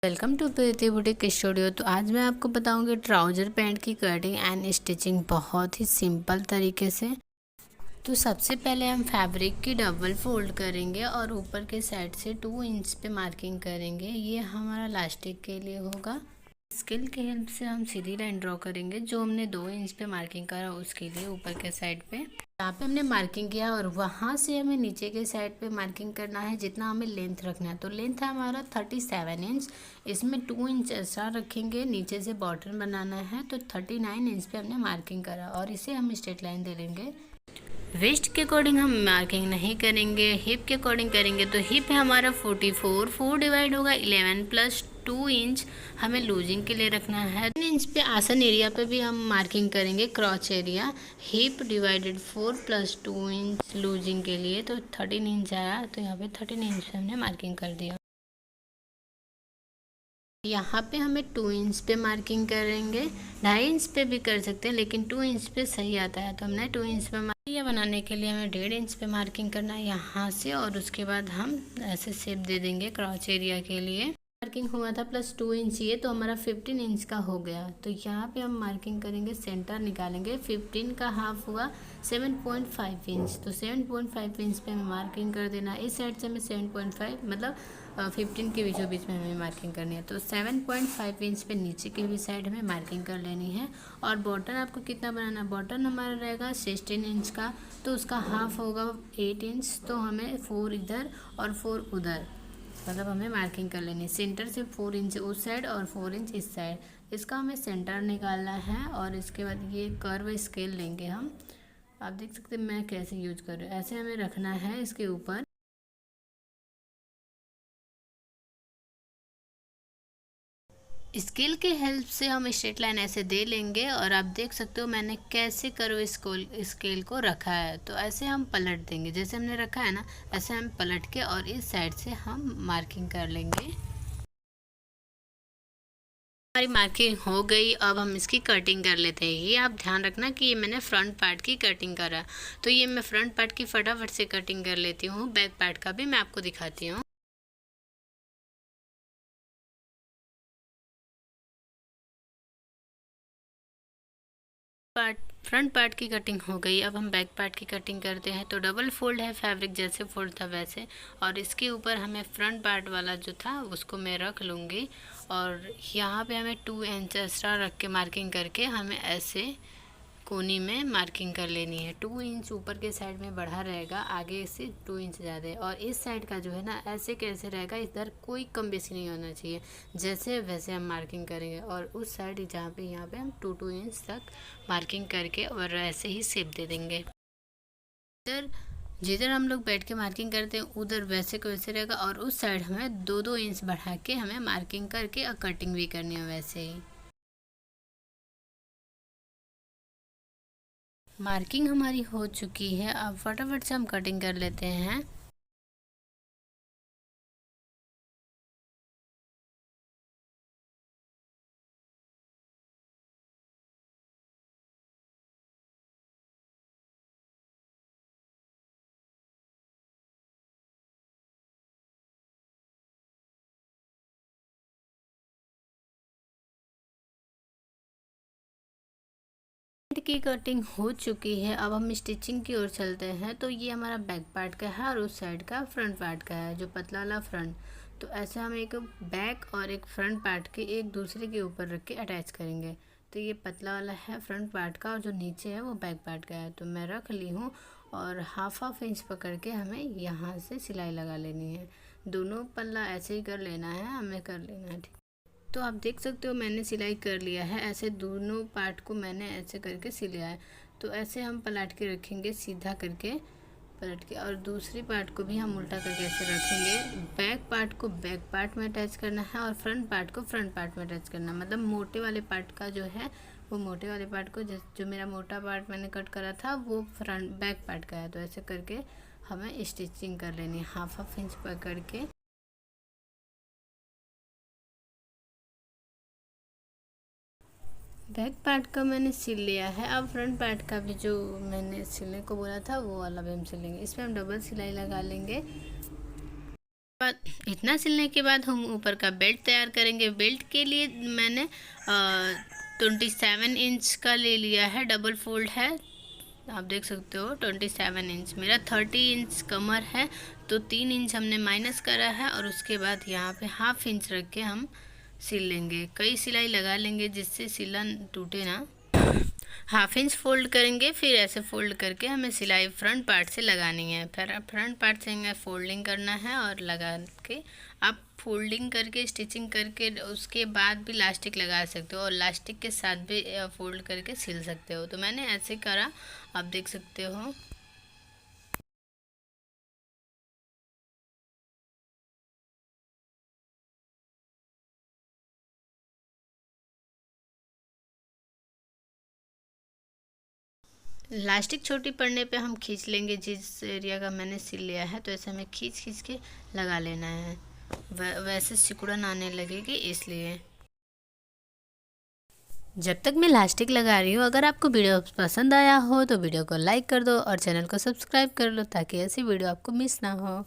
Welcome to Preeti boutique studio. तो आज मैं आपको बताऊंगी ट्राउज़र पैंट की कटिंग एंड स्टिचिंग बहुत ही सिंपल तरीके से। तो सबसे पहले हम फैब्रिक की डबल फोल्ड करेंगे और ऊपर के साइड से 2 इंच पे मार्किंग करेंगे। ये हमारा इलास्टिक के लिए होगा। स्केल के हेल्प से हम सीधी लाइन ड्रॉ करेंगे जो हमने 2 इंच पे मार्किंग करा उसके लिए ऊपर के साइड पे। यहाँ पे हमने मार्किंग किया और वहाँ से हमें नीचे के साइड पे मार्किंग करना है जितना हमें लेंथ रखना है। तो लेंथ है हमारा 37 इंच। इसमें 2 इंच एक्स्ट्रा रखेंगे, नीचे से बॉटम बनाना है। तो 39 इंच पे हमने मार्किंग करा और इसे हम स्ट्रेट लाइन दे देंगे। वेस्ट के अकॉर्डिंग हम मार्किंग नहीं करेंगे, हिप के अकॉर्डिंग करेंगे। तो हिप है हमारा 44, 4 डिवाइड होगा 11 प्लस 2 इंच हमें लूजिंग के लिए रखना है। 3 इंच पे आसन एरिया पे भी हम मार्किंग करेंगे, क्रॉच area. Hip divided 4 plus 2 inch losing के लिए, तो 13 इंच आया। तो यहाँ पे 13 इंच पे हमने मार्किंग कर दिया। यहाँ पे हमें 2 इंच पे मार्किंग करेंगे, 2.5 इंच पे भी कर सकते हैं लेकिन 2 इंच पे सही आता है। तो हमने 2 इंच पे ये बनाने के लिए हमें 1.5 इंच पे मार्किंग करना है यहाँ से, और उसके बाद हम ऐसे शेप दे देंगे क्रॉच एरिया के लिए। मार्किंग हुआ था प्लस 2 इंच, ये तो हमारा 15 इंच का हो गया। तो यहाँ पे हम मार्किंग करेंगे, सेंटर निकालेंगे। 15 का हाफ हुआ 7.5 इंच। तो 7.5 इंच पे हमें मार्किंग कर देना। इस साइड से हमें 7.5 मतलब 15 के बीचों बीच में हमें मार्किंग करनी है। तो 7.5 इंच पे नीचे की भी साइड हमें मार्किंग कर लेनी है। और बॉटम आपको कितना बनाना है, बॉटम हमारा रहेगा 16 इंच का, तो उसका हाफ होगा 8 इंच। तो हमें 4 इधर और 4 उधर, मतलब हमें मार्किंग कर लेनी है। सेंटर से 4 इंच उस साइड और 4 इंच इस साइड, इसका हमें सेंटर निकालना है। और इसके बाद ये कर्व स्केल लेंगे हम। आप देख सकते हैं मैं कैसे यूज कर रही हूँ, ऐसे हमें रखना है इसके ऊपर। स्केल के हेल्प से हम स्ट्रेट लाइन ऐसे दे लेंगे और आप देख सकते हो मैंने कैसे कर्व स्केल को रखा है। तो ऐसे हम पलट देंगे, जैसे हमने रखा है ना ऐसे हम पलट के और इस साइड से हम मार्किंग कर लेंगे। हमारी मार्किंग हो गई, अब हम इसकी कटिंग कर लेते हैं। ये आप ध्यान रखना कि ये मैंने फ्रंट पार्ट की कटिंग करा, तो ये मैं फ्रंट पार्ट की फटाफट से कटिंग कर लेती हूँ। बैक पार्ट का भी मैं आपको दिखाती हूँ। फ्रंट पार्ट की कटिंग हो गई, अब हम बैक पार्ट की कटिंग करते हैं। तो डबल फोल्ड है फैब्रिक, जैसे फोल्ड था वैसे, और इसके ऊपर हमें फ्रंट पार्ट वाला जो था उसको मैं रख लूँगी। और यहाँ पे हमें 2 इंच एक्स्ट्रा रख के मार्किंग करके हमें ऐसे कोनी में मार्किंग कर लेनी है। 2 इंच ऊपर के साइड में बढ़ा रहेगा, आगे से 2 इंच ज़्यादा है। और इस साइड का जो है ना ऐसे कैसे रहेगा, इधर कोई कम बेसी नहीं होना चाहिए, जैसे वैसे हम मार्किंग करेंगे। और उस साइड जहाँ पे यहाँ पे हम 2 इंच तक मार्किंग करके और ऐसे ही शेप दे देंगे। इधर जिधर हम लोग बैठ के मार्किंग करते हैं उधर वैसे को वैसे रहेगा, और उस साइड हमें 2 इंच बढ़ा के हमें मार्किंग करके और कटिंग भी करनी है वैसे ही। मार्किंग हमारी हो चुकी है, अब फटाफट से हम कटिंग कर लेते हैं। पैंट की कटिंग हो चुकी है, अब हम स्टिचिंग की ओर चलते हैं। तो ये हमारा बैक पार्ट का है और उस साइड का फ्रंट पार्ट का है, जो पतला वाला फ्रंट। तो ऐसे हम एक बैक और एक फ्रंट पार्ट के एक दूसरे के ऊपर रख के अटैच करेंगे। तो ये पतला वाला है फ्रंट पार्ट का और जो नीचे है वो बैक पार्ट का है। तो मैं रख ली हूँ और हाफ इंच पकड़ के हमें यहाँ से सिलाई लगा लेनी है। दोनों पल्ला ऐसे ही कर लेना है, हमें कर लेना है, ठीक। तो आप देख सकते हो मैंने सिलाई कर लिया है, ऐसे दोनों पार्ट को मैंने ऐसे करके सिल लिया है। तो ऐसे हम पलट के रखेंगे, सीधा करके पलट के, और दूसरी पार्ट को भी हम उल्टा करके ऐसे रखेंगे। बैक पार्ट को बैक पार्ट में अटैच करना है और फ्रंट पार्ट को फ्रंट पार्ट में अटैच करना है। मतलब मोटे वाले पार्ट का जो है वो मोटे वाले पार्ट को, जो मेरा मोटा पार्ट मैंने कट करा था वो फ्रंट बैक पार्ट का है। तो ऐसे करके हमें स्टिचिंग कर लेनी है हाफ इंच पकड़ के। बैक पार्ट का मैंने सिल लिया है, अब फ्रंट पार्ट का भी जो मैंने सिलने को बोला था वो वाला भी हम सिलेंगे। इसमें हम डबल सिलाई लगा लेंगे। बाद इतना सिलने के बाद हम ऊपर का बेल्ट तैयार करेंगे। बेल्ट के लिए मैंने 27 इंच का ले लिया है, डबल फोल्ड है, आप देख सकते हो 27 इंच। मेरा 30 इंच कमर है, तो 3 इंच हमने माइनस करा है और उसके बाद यहाँ पे ½ इंच रख के हम सिल लेंगे। कई सिलाई लगा लेंगे जिससे सिला टूटे ना। ½ इंच फोल्ड करेंगे, फिर ऐसे फोल्ड करके हमें सिलाई फ्रंट पार्ट से लगानी है। फिर फ्रंट पार्ट से हमें फोल्डिंग करना है और लगा के आप फोल्डिंग करके स्टिचिंग करके उसके बाद भी लास्टिक लगा सकते हो और लास्टिक के साथ भी फोल्ड करके सिल सकते हो। तो मैंने ऐसे करा, आप देख सकते हो। लास्टिक छोटी पड़ने पे हम खींच लेंगे, जिस एरिया का मैंने सिल लिया है, तो ऐसे हमें खींच खींच के लगा लेना है। वैसे सिकुड़न आने लगेगी इसलिए। जब तक मैं लास्टिक लगा रही हूँ, अगर आपको वीडियो पसंद आया हो तो वीडियो को लाइक कर दो और चैनल को सब्सक्राइब कर लो ताकि ऐसी वीडियो आपको मिस ना हो।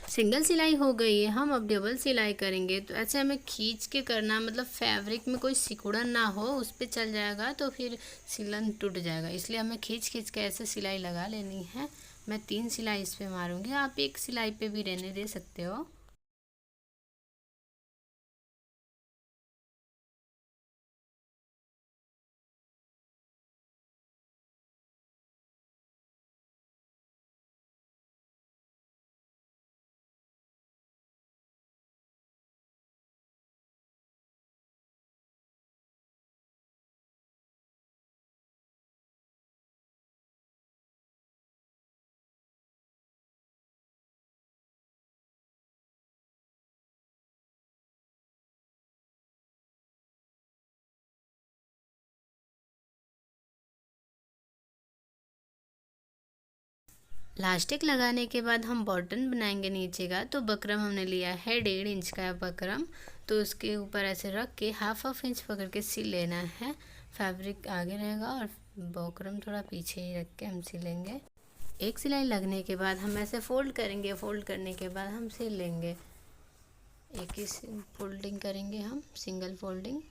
सिंगल सिलाई हो गई है, हम अब डबल सिलाई करेंगे। तो ऐसे हमें खींच के करना, मतलब फैब्रिक में कोई सिकुड़न ना हो, उस पर चल जाएगा तो फिर सिलन टूट जाएगा। इसलिए हमें खींच खींच के ऐसे सिलाई लगा लेनी है। मैं 3 सिलाई इस पे मारूंगी, आप 1 सिलाई पे भी रहने दे सकते हो। लास्टिक लगाने के बाद हम बॉटम बनाएंगे नीचे का। तो बकरम हमने लिया है 1.5 इंच का बकरम, तो उसके ऊपर ऐसे रख के ½ इंच पकड़ के सिल लेना है। फैब्रिक आगे रहेगा और बकरम थोड़ा पीछे ही रख के हम सिलेंगे। एक सिलाई लगने के बाद हम ऐसे फोल्ड करेंगे, फोल्ड करने के बाद हम सिल लेंगे। एक ही फोल्डिंग करेंगे हम, सिंगल फोल्डिंग।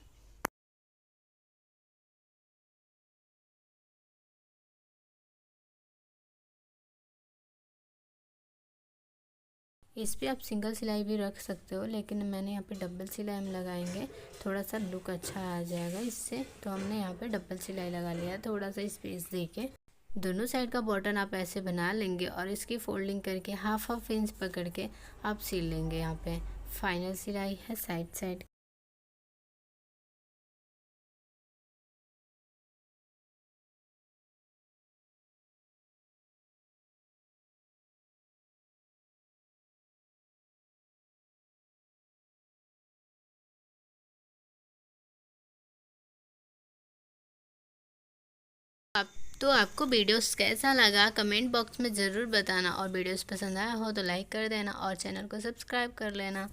इस पे आप सिंगल सिलाई भी रख सकते हो, लेकिन मैंने यहाँ पे डबल सिलाई हम लगाएंगे, थोड़ा सा लुक अच्छा आ जाएगा इससे। तो हमने यहाँ पे डबल सिलाई लगा लिया, थोड़ा सा स्पेस देके। दोनों साइड का बॉटम आप ऐसे बना लेंगे और इसकी फोल्डिंग करके ½ इंच पकड़ के आप सिल लेंगे। यहाँ पे फाइनल सिलाई है साइड साइड। आप तो आपको वीडियोस कैसा लगा कमेंट बॉक्स में ज़रूर बताना, और वीडियोस पसंद आया हो तो लाइक कर देना और चैनल को सब्सक्राइब कर लेना।